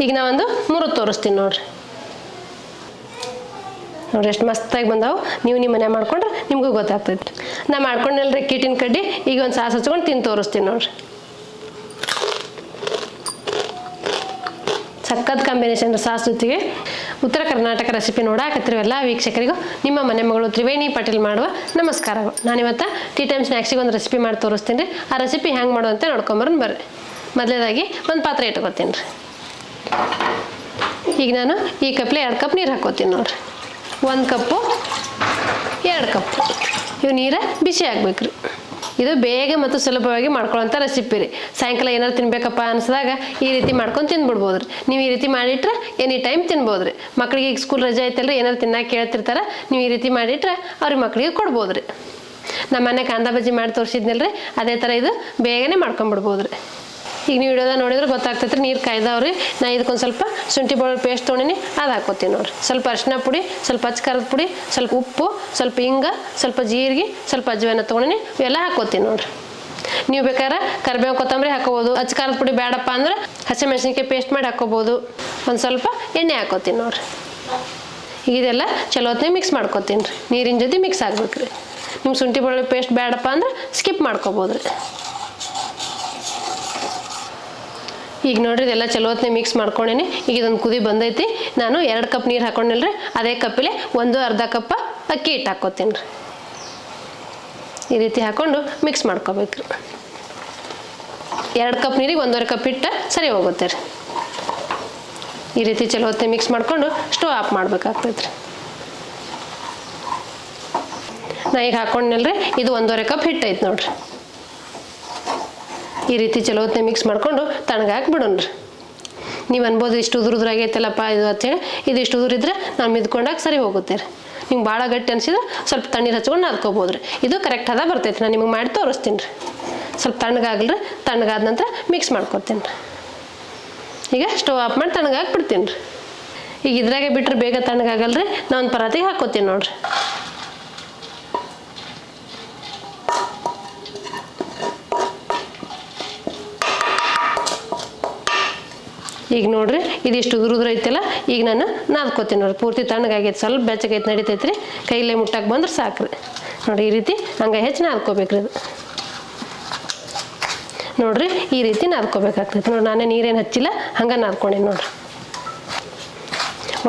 ಈಗ ನಾವೊಂದು 3 ತೋರಿಸ್ತೀನಿ ನೋಡ್ರಿ. ನೋಡ್ರಿ ಎಷ್ಟು ಮಸ್ತಾಗಿ ಬಂದಾವು. ನೀವು ನಿಮ್ಮ ಮನೆ ಮಾಡ್ಕೊಂಡ್ರೆ ನಿಮಗೂ ಗೊತ್ತಾಗ್ತೈತಿ. ನಾ ಮಾಡ್ಕೊಂಡಲ್ರಿ ಕೀಟಿನ ಕಡ್ಡಿ. ಈಗ ಒಂದು ಸಾಸ್ ಹಚ್ಕೊಂಡು ತಿಂದು ತೋರಿಸ್ತೀನಿ ನೋಡ್ರಿ. ಸಖತ್ ಕಾಂಬಿನೇಷನ್ ಸಾಸ್ ಜೊತೆಗೆ. ಉತ್ತರ ಕರ್ನಾಟಕ ರೆಸಿಪಿ ನೋಡಾಕತ್ತಿರುವೆಲ್ಲ ವೀಕ್ಷಕರಿಗೂ ನಿಮ್ಮ ಮನೆ ಮಗಳು ತ್ರಿವೇಣಿ ಪಾಟೀಲ್ ಮಾಡುವ ನಮಸ್ಕಾರಗಳು. ನಾನಿವತ್ತು ಟೀ ಟೈಮ್ ಸ್ನ್ಯಾಕ್ಸಿಗೆ ಒಂದು ರೆಸಿಪಿ ಮಾಡಿ ತೋರಿಸ್ತೀನಿ ರೀ. ಆ ರೆಸಿಪಿ ಹೆಂಗೆ ಮಾಡೋದಂತ ನೋಡ್ಕೊಂಬರೋಣ ಬರ್ರಿ. ಮೊದಲೇದಾಗಿ ಒಂದು ಪಾತ್ರೆ ಇಟ್ಕೊತೀನಿ ರೀ. ಈಗ ನಾನು ಈ ಕಪ್ಲೆ 2 ಕಪ್ ನೀರು ಹಾಕೋತೀನಿ ನೋಡ್ರಿ. 1 ಕಪ್ಪು 2 ಕಪ್ ಇವು ನೀರು ಬಿಸಿ ಆಗ್ಬೇಕು ರೀ. ಇದು ಬೇಗ ಮತ್ತು ಸುಲಭವಾಗಿ ಮಾಡ್ಕೊಳ್ಳೋಂಥ ರೆಸಿಪಿ ರೀ. ಸಾಯಂಕಾಲ ಏನಾರು ತಿನ್ಬೇಕಪ್ಪ ಅನಿಸಿದಾಗ ಈ ರೀತಿ ಮಾಡ್ಕೊಂಡು ತಿಂದ್ಬಿಡ್ಬೋದು ರೀ. ನೀವು ಈ ರೀತಿ ಮಾಡಿಟ್ರೆ ಎನಿ ಟೈಮ್ ತಿನ್ಬೋದು ರೀ. ಮಕ್ಳಿಗೆ ಈಗ ಸ್ಕೂಲ್ ರಜೆ ಐತಲ್ರಿ, ಏನಾರು ತಿನ್ನಕ್ಕೆ ಕೇಳ್ತಿರ್ತಾರೆ, ನೀವು ಈ ರೀತಿ ಮಾಡಿಟ್ರೆ ಅವ್ರಿಗೆ ಮಕ್ಳಿಗೆ ಕೊಡ್ಬೋದು ರೀ. ನಮ್ಮ ಮನೆ ಕಾಂದ ಬಜ್ಜಿ ಮಾಡಿ ತೋರಿಸಿದ್ನಲ್ರಿ, ಅದೇ ಥರ ಇದು ಬೇಗನೆ ಮಾಡ್ಕೊಂಬಿಡ್ಬೋದು ರೀ. ಈಗ ನೀವು ವಿಡಿಯೋದಾಗ ನೋಡಿದ್ರೆ ಗೊತ್ತಾಗ್ತೈತೆ ರೀ. ನೀರು ಕಾಯ್ದವ್ರಿ. ನಾ ಇದಕ್ಕೊಂದು ಸ್ವಲ್ಪ ಶುಂಠಿ ಬೆಳ್ಳುಳ್ಳಿ ಪೇಸ್ಟ್ ತೊಗೊಂಡಿನಿ, ಅದು ಹಾಕೋತೀನಿ ನೋಡಿರಿ. ಸ್ವಲ್ಪ ಅರಿಶಿನ ಪುಡಿ, ಸ್ವಲ್ಪ ಅಚ್ಚ ಖಾರದ ಪುಡಿ, ಸ್ವಲ್ಪ ಉಪ್ಪು, ಸ್ವಲ್ಪ ಹಿಂಗ, ಸ್ವಲ್ಪ ಜೀರಿಗೆ, ಸ್ವಲ್ಪ ಅಜ್ವಾನ ತೊಗೊಂಡಿನಿ, ಇವೆಲ್ಲ ಹಾಕೋತೀನಿ ನೋಡಿರಿ. ನೀವು ಬೇಕಾದ್ರೆ ಕರಿಬೇವು ಕೊತ್ತಂಬರಿ ಹಾಕೋಬೋದು. ಅಚ್ಚ ಖಾರದ ಪುಡಿ ಬೇಡಪ್ಪ ಅಂದ್ರೆ ಹಸಿಮೆಣಸಿನ್ಕಾಯಿ ಪೇಸ್ಟ್ ಮಾಡಿ ಹಾಕೋಬೋದು. ಒಂದು ಸ್ವಲ್ಪ ಎಣ್ಣೆ ಹಾಕೋತೀನಿ ನೋಡಿರಿ. ಈಗ ಇದೆಲ್ಲ ಚಲೋ ಹೊತ್ತಿಗೆ ಮಿಕ್ಸ್ ಮಾಡ್ಕೋತೀನಿ ರೀ. ನೀರಿನ ಜೊತೆ ಮಿಕ್ಸ್ ಆಗ್ಬೇಕು ರೀ. ನಿಮ್ಗೆ ಶುಂಠಿ ಬೆಳ್ಳುಳ್ಳಿ ಪೇಸ್ಟ್ ಬೇಡಪ್ಪ ಅಂದ್ರೆ ಸ್ಕಿಪ್ ಮಾಡ್ಕೋಬೋದು ರೀ. ಈಗ ನೋಡ್ರಿ ಇದೆಲ್ಲ ಚಲೋ ಹೊತ್ತಿಗೆ ಮಿಕ್ಸ್ ಮಾಡ್ಕೊಂಡೇನಿ. ಈಗ ಇದೊಂದು ಕುದಿ ಬಂದೈತಿ. ನಾನು 2 ಕಪ್ ನೀರು ಹಾಕೊಂಡಿಲ್ರಿ, ಅದೇ ಕಪ್ಪಲ್ಲಿ 1/2 ಕಪ್ ಅಕ್ಕಿ ಹಿಟ್ಟು ಹಾಕೋತೀನಿ ರೀ. ಈ ರೀತಿ ಹಾಕೊಂಡು ಮಿಕ್ಸ್ ಮಾಡ್ಕೋಬೇಕು ರೀ. 2 ಕಪ್ ನೀರಿಗೆ 1/2 ಕಪ್ ಹಿಟ್ಟು ಸರಿ ಹೋಗುತ್ತೆ ರೀ. ಈ ರೀತಿ ಚಲೋ ಹೊತ್ತಿಗೆ ಮಿಕ್ಸ್ ಮಾಡಿಕೊಂಡು ಸ್ಟವ್ ಆಫ್ ಮಾಡ್ಬೇಕಾಗ್ತೈತೆ ರೀ. ನಾ ಈಗ ಹಾಕೊಂಡ್ನಲ್ರಿ, ಇದು 1/2 ಕಪ್ ಹಿಟ್ಟು ಐತೆ ನೋಡ್ರಿ. ಈ ರೀತಿ ಚಲೋ ಹೊತ್ತಿಗೆ ಮಿಕ್ಸ್ ಮಾಡಿಕೊಂಡು ತಣ್ಣಗಾಕಿ ಬಿಡೋಣ್ರಿ. ನೀವು ಅನ್ಬೋದು ಇಷ್ಟು ಉದುರುದ್ರಾಗೈತಲ್ಲಪ್ಪ ಇದು ಅಂತೇಳಿ. ಇದು ಇಷ್ಟು ಉದುರಿದ್ರೆ ನಾನು ಮಿದ್ಕೊಂಡಾಗ ಸರಿ ಹೋಗುತ್ತೆ ರೀ. ನಿಮ್ಗೆ ಭಾಳ ಗಟ್ಟಿ ಅನಿಸಿದ್ರೆ ಸ್ವಲ್ಪ ತಣ್ಣೀರು ಹಚ್ಕೊಂಡು ನಾದ್ಕೋಬೋದು ರೀ. ಇದು ಕರೆಕ್ಟ್ ಹದ ಬರ್ತೈತೆ. ನಾನು ನಿಮಗೆ ಮಾಡಿ ತೋರಿಸ್ತೀನಿ ರೀ. ಸ್ವಲ್ಪ ತಣ್ಣಗಾಗಲ್ರಿ. ತಣ್ಣಗಾದ ನಂತರ ಮಿಕ್ಸ್ ಮಾಡ್ಕೊತೀನಿ ರೀ. ಈಗ ಸ್ಟವ್ ಆಫ್ ಮಾಡಿ ತಣ್ಣಗಾಕಿ ಬಿಡ್ತೀನಿ ರೀ. ಈಗ ಇದ್ರಾಗೆ ಬಿಟ್ಟರೆ ಬೇಗ ತಣ್ಣಗಾಗಲ್ರಿ. ನಾನು ಒಂದು ಪರಾತಿಗೆ ಹಾಕೋತೀನಿ ನೋಡಿರಿ. ಈಗ ನೋಡ್ರಿ ಇದಿಷ್ಟು ಉದುರುದ್ರ ಐತಲ್ಲ, ಈಗ ನಾನು ನಾದ್ಕೋತೀನಿ ನೋಡ್ರಿ. ಪೂರ್ತಿ ತಣ್ಣಗಾಗೈತೆ, ಸ್ವಲ್ಪ ಬೆಚ್ಚಗೈತೆ ನಡಿತೈತೆ ರೀ. ಕೈಲೇ ಮುಟ್ಟಕ್ಕೆ ಬಂದ್ರೆ ಸಾಕ್ರಿ. ನೋಡಿರಿ ಈ ರೀತಿ ಹಂಗೆ ಹೆಚ್ಚು ನಾದ್ಕೋಬೇಕ್ರಿ. ಅದು ನೋಡ್ರಿ ಈ ರೀತಿ ನಾದ್ಕೋಬೇಕಾಗ್ತೈತೆ ನೋಡಿ. ನಾನೇ ನೀರೇನು ಹಚ್ಚಿಲ್ಲ, ಹಂಗೆ ನಾದ್ಕೊಂಡೇನಿ ನೋಡ್ರಿ.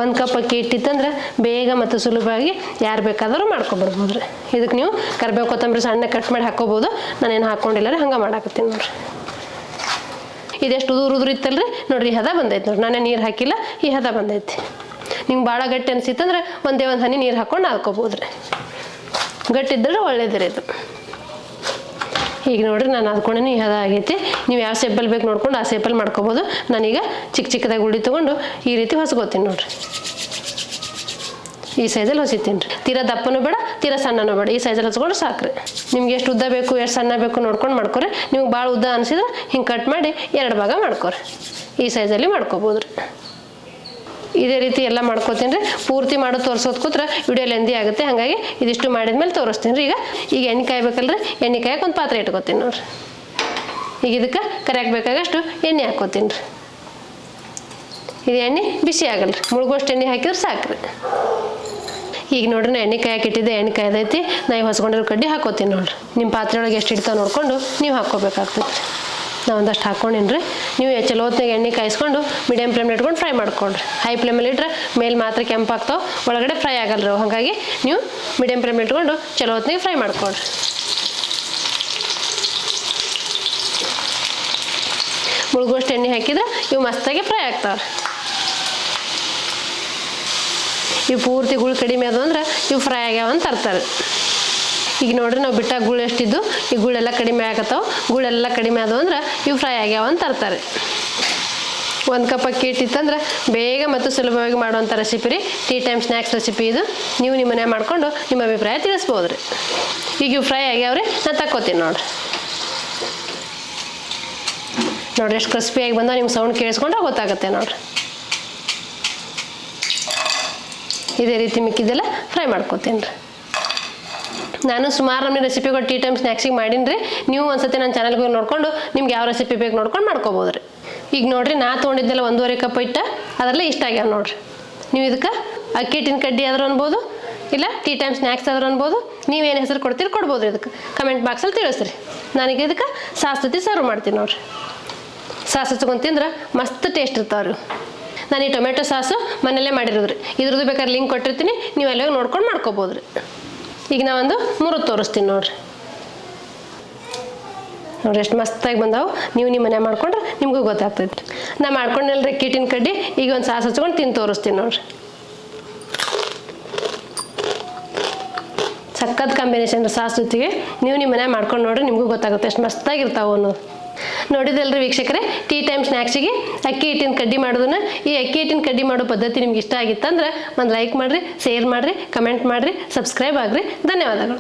1 ಕಪ್ ಅಕ್ಕಿ ಇಟ್ಟಿತ್ತಂದ್ರೆ ಬೇಗ ಮತ್ತು ಸುಲಭವಾಗಿ ಯಾರು ಬೇಕಾದರೂ ಮಾಡ್ಕೊಬಿಡ್ಬೋದು ರೀ. ಇದಕ್ಕೆ ನೀವು ಕರಿಬೇವು ಕೊತ್ತಂಬರಿ ಸಣ್ಣ ಕಟ್ ಮಾಡಿ ಹಾಕೋಬೋದು. ನಾನೇನು ಹಾಕ್ಕೊಂಡಿಲ್ಲ ರೀ, ಹಂಗೆ ಮಾಡಾಕತ್ತೀನಿ ನೋಡ್ರಿ. ಇದೆಷ್ಟು ಉದುರು ಇತ್ತಲ್ರಿ, ನೋಡ್ರಿ ಈ ಹದ ಬಂದೈತೆ ನೋಡ್ರಿ. ನಾನೇ ನೀರು ಹಾಕಿಲ್ಲ, ಈ ಹದ ಬಂದೈತಿ. ನಿಮ್ಗೆ ಭಾಳ ಗಟ್ಟಿ ಅನಿಸಿತ್ತಂದ್ರೆ ಒಂದೇ ಒಂದು ಹನಿ ನೀರು ಹಾಕ್ಕೊಂಡು ಹಾಕೋಬೋದು ರೀ. ಗಟ್ಟಿದ್ದರೆ ಒಳ್ಳೇದಿರಿ ಇದು. ಈಗ ನೋಡ್ರಿ ನಾನು ಹಾಕ್ಕೊಂಡೇನಿ, ಈ ಹದ ಆಗೈತಿ. ನೀವು ಯಾವ ಸೇಪಲ್ಲಿ ಬೇಕು ನೋಡ್ಕೊಂಡು ಆ ಸೇಪಲ್ಲಿ ಮಾಡ್ಕೋಬೋದು. ನಾನೀಗ ಚಿಕ್ಕ ಚಿಕ್ಕದಾಗಿ ಉಳ್ಳಿ ತೊಗೊಂಡು ಈ ರೀತಿ ಹೊಸ್ಕೋತೀನಿ ನೋಡ್ರಿ. ಈ ಸೈಜಲ್ಲಿ ಹೊಸಿತೀನಿ ರೀ. ತೀರಾ ದಪ್ಪನೂ ಬೇಡ, ತೀರಾ ಸಣ್ಣನೂ ಬೇಡ. ಈ ಸೈಜಲ್ಲಿ ಹಚ್ಕೊಂಡು ಸಾಕ್ರಿ. ನಿಮ್ಗೆ ಎಷ್ಟು ಉದ್ದ ಬೇಕು, ಎಷ್ಟು ಸಣ್ಣ ಬೇಕು ನೋಡ್ಕೊಂಡು ಮಾಡ್ಕೊರಿ. ನಿಮ್ಗೆ ಭಾಳ ಉದ್ದ ಅನಿಸಿದ್ರೆ ಹಿಂಗೆ ಕಟ್ ಮಾಡಿ 2 ಭಾಗ ಮಾಡ್ಕೊರಿ. ಈ ಸೈಜಲ್ಲಿ ಮಾಡ್ಕೋಬೋದು ರೀ. ಇದೇ ರೀತಿ ಎಲ್ಲ ಮಾಡ್ಕೋತೀನಿ ರೀ. ಪೂರ್ತಿ ಮಾಡೋದು ತೋರಿಸೋದು ಕೂತ್ರೆ ವಿಡಿಯೋ ಲೆಂದಿ ಆಗುತ್ತೆ. ಹಾಗಾಗಿ ಇದಿಷ್ಟು ಮಾಡಿದ್ಮೇಲೆ ತೋರಿಸ್ತೀನಿ ರೀ. ಈಗ ಎಣ್ಣೆ ಕಾಯ್ಬೇಕಲ್ರಿ, ಎಣ್ಣೆ ಕಾಯಕ್ಕೆ ಒಂದು ಪಾತ್ರೆ ಇಟ್ಕೋತೀನಿ ನೋಡ್ರಿ. ಈಗ ಇದಕ್ಕೆ ಕರಿಯಾಕೆ ಬೇಕಾಗಷ್ಟು ಎಣ್ಣೆ ಹಾಕ್ಕೋತೀನಿ ರೀ. ಇದು ಎಣ್ಣೆ ಬಿಸಿ ಆಗಲ್ಲ ರೀ. ಮುಳುಗೋಷ್ಟು ಎಣ್ಣೆ ಹಾಕಿದ್ರೆ ಸಾಕ್ರಿ. ಈಗ ನೋಡ್ರಿ ನಾ ಎಣ್ಣೆ ಕಾಯಕ್ಕೆ ಇಟ್ಟಿದ್ದೆ, ಎಣ್ಣೆ ಕಾಯ್ದೈತಿ. ನಾ ಈಗ ಹೊಸ್ಕೊಂಡಿರೋ ಕಡ್ಡಿ ಹಾಕೋತೀನಿ ನೋಡ್ರಿ. ನಿಮ್ಮ ಪಾತ್ರೆ ಒಳಗೆ ಎಷ್ಟು ಇಡ್ತಾವೆ ನೋಡ್ಕೊಂಡು ನೀವು ಹಾಕ್ಕೋಬೇಕಾಗ್ತೈತೆ ರೀ. ನಾ ಒಂದಷ್ಟು ಹಾಕ್ಕೊಂಡಿನಿ ರೀ. ನೀವು ಚಲೋ ಹೊತ್ತಿಗೆ ಎಣ್ಣೆ ಕಾಯಿಸ್ಕೊಂಡು ಮೀಡಿಯಮ್ ಫ್ಲೇಮ್ ಇಟ್ಕೊಂಡು ಫ್ರೈ ಮಾಡ್ಕೊಳ್ರಿ. ಹೈ ಫ್ಲೇಮಲ್ಲಿ ಇಟ್ಟರೆ ಮೇಲೆ ಮಾತ್ರ ಕೆಂಪಾಗ್ತಾವೆ, ಒಳಗಡೆ ಫ್ರೈ ಆಗಲ್ಲ ರೀ. ಹಾಗಾಗಿ ನೀವು ಮೀಡಿಯಮ್ ಫ್ಲೇಮ್ ಇಟ್ಕೊಂಡು ಚಲೋ ಹೊತ್ತಿಗೆ ಫ್ರೈ ಮಾಡ್ಕೊಳ್ರಿ. ಮುಳುಗೋಷ್ಟು ಎಣ್ಣೆ ಹಾಕಿದ್ರೆ ಇವು ಮಸ್ತಾಗಿ ಫ್ರೈ ಆಗ್ತಾವೆ. ಇವು ಪೂರ್ತಿ ಗುಳು ಕಡಿಮೆ ಅದು ಅಂದ್ರೆ ಇವು ಫ್ರೈ ಆಗ್ಯಾವ ಅಂತ ತರ್ತಾರೆ. ಈಗ ನೋಡ್ರಿ ನಾವು ಬಿಟ್ಟಾಗ ಗುಳು ಎಷ್ಟಿದ್ದು, ಈ ಗುಳೆಲ್ಲ ಕಡಿಮೆ ಆಗತ್ತಾವೆ. ಗುಳೆಲ್ಲ ಕಡಿಮೆ ಅದು ಅಂದ್ರೆ ಇವು ಫ್ರೈ ಆಗ್ಯಾವ ಅಂತ ತರ್ತಾರೆ. 1 ಕಪ್ ಅಕ್ಕಿ ಇಟ್ಟಿತ್ತಂದ್ರೆ ಬೇಗ ಮತ್ತು ಸುಲಭವಾಗಿ ಮಾಡುವಂಥ ರೆಸಿಪಿ ರೀ. ಟೀ ಟೈಮ್ ಸ್ನ್ಯಾಕ್ಸ್ ರೆಸಿಪಿ ಇದು. ನೀವು ನಿಮ್ಮ ಮನೆ ಮಾಡ್ಕೊಂಡು ನಿಮ್ಮ ಅಭಿಪ್ರಾಯ ತಿಳಿಸ್ಬೋದು ರೀ. ಈಗ ಇವು ಫ್ರೈ ಆಗ್ಯಾವ್ರಿ, ನಾನು ತಕ್ಕೋತೀನಿ ನೋಡ್ರಿ. ನೋಡ್ರಿ ಎಷ್ಟು ಕ್ರಿಸ್ಪಿಯಾಗಿ ಬಂದ, ನಿಮ್ಗೆ ಸೌಂಡ್ ಕೇಳಿಸ್ಕೊಂಡ್ರೆ ಗೊತ್ತಾಗುತ್ತೆ ನೋಡ್ರಿ. ಇದೇ ರೀತಿ ಮಿಕ್ಕಿದ್ದೆಲ್ಲ ಫ್ರೈ ಮಾಡ್ಕೋತೀನಿ ರೀ. ನಾನು ಸುಮಾರು ನಮಗೆ ರೆಸಿಪಿಗಳು ಟೀ ಟೈಮ್ ಸ್ನ್ಯಾಕ್ಸಿಗೆ ಮಾಡೀನಿ ರೀ. ನೀವು ಒಂದ್ಸತಿ ನನ್ನ ಚಾನಲ್ಗೆ ಹೋಗಿ ನೋಡಿಕೊಂಡು ನಿಮ್ಗೆ ಯಾವ ರೆಸಿಪಿ ಬೇಕು ನೋಡ್ಕೊಂಡು ಮಾಡ್ಕೋಬೋದು ರೀ. ಈಗ ನೋಡಿರಿ ನಾ ತೊಗೊಂಡಿದ್ದೆಲ್ಲ 1.5 ಕಪ್ ಹಿಟ್ಟು ಅದರಲ್ಲೇ ಇಷ್ಟ ಆಗ್ಯಾವ ನೋಡಿರಿ. ನೀವು ಇದಕ್ಕೆ ಅಕ್ಕಿ ಹಿಟ್ಟಿನ ಕಡ್ಡಿ ಆದರೂ ಅನ್ಬೋದು, ಇಲ್ಲ ಟೀ ಟೈಮ್ ಸ್ನ್ಯಾಕ್ಸ್ ಆದರೂ ಅನ್ಬೋದು. ನೀವೇನು ಹೆಸರು ಕೊಡ್ತೀರಿ ಕೊಡ್ಬೋದು. ಇದಕ್ಕೆ ಕಮೆಂಟ್ ಬಾಕ್ಸಲ್ಲಿ ತಿಳಿಸ್ರಿ. ನನಗೆ ಇದಕ್ಕೆ ಸಾಸ್ ಜೊತೆ ಸರ್ವ್ ಮಾಡ್ತೀನಿ ನೋಡಿರಿ. ಸಾಸ್ ಹಚ್ಕೊಂಡು ತಿಂದ್ರೆ ಮಸ್ತ್ ಟೇಸ್ಟ್ ಇರ್ತಾವ್ರಿ. ನಾನು ಈ ಟೊಮೆಟೊ ಸಾಸು ಮನೆಯಲ್ಲೇ ಮಾಡಿರೋದ್ರಿ. ಇದ್ರದ್ದು ಬೇಕಾದ್ರೆ ಲಿಂಕ್ ಕೊಟ್ಟಿರ್ತೀನಿ, ನೀವು ಎಲ್ಲ ನೋಡ್ಕೊಂಡು ಮಾಡ್ಕೋಬೋದು ರೀ. ಈಗ ನಾವೊಂದು 3 ತೋರಿಸ್ತೀನಿ ನೋಡಿರಿ. ನೋಡಿರಿ ಎಷ್ಟು ಮಸ್ತಾಗಿ ಬಂದಾವು. ನೀವು ನಿಮ್ಮ ಮನೆ ಮಾಡ್ಕೊಂಡ್ರೆ ನಿಮಗೂ ಗೊತ್ತಾಗ್ತೈತೆ. ನಾ ಮಾಡ್ಕೊಂಡಲ್ರಿ ಅಕ್ಕಿ ಹಿಟ್ಟಿನ ಕಡ್ಡಿ. ಈಗ ಒಂದು ಸಾಸ್ ಹಚ್ಕೊಂಡು ತಿಂದು ತೋರಿಸ್ತೀನಿ ನೋಡಿರಿ. ಸಖತ್ ಕಾಂಬಿನೇಷನ್ ಸಾಸ್ ಜೊತೆಗೆ. ನೀವು ನಿಮ್ಮ ಮನೆ ಮಾಡ್ಕೊಂಡು ನೋಡಿರಿ, ನಿಮಗೂ ಗೊತ್ತಾಗುತ್ತೆ ಎಷ್ಟು ಮಸ್ತಾಗಿರ್ತಾವೆ ಅನ್ನೋದು. ನೋಡಿದಲ್ರಿ ವೀಕ್ಷಕರೇ, ಟೀ ಟೈಮ್ ಸ್ನ್ಯಾಕ್ಸಿಗೆ ಅಕ್ಕಿ ಹಿಟ್ಟಿನ ಕಡ್ಡಿ ಮಾಡೋದನ್ನ. ಈ ಅಕ್ಕಿ ಹಿಟ್ಟಿನ ಕಡ್ಡಿ ಮಾಡೋ ಪದ್ಧತಿ ನಿಮ್ಗೆ ಇಷ್ಟ ಆಗಿತ್ತಂದ್ರೆ ಒಂದು ಲೈಕ್ ಮಾಡಿರಿ, ಶೇರ್ ಮಾಡಿರಿ, ಕಮೆಂಟ್ ಮಾಡಿರಿ, ಸಬ್ಸ್ಕ್ರೈಬ್ ಆಗಿರಿ. ಧನ್ಯವಾದಗಳು.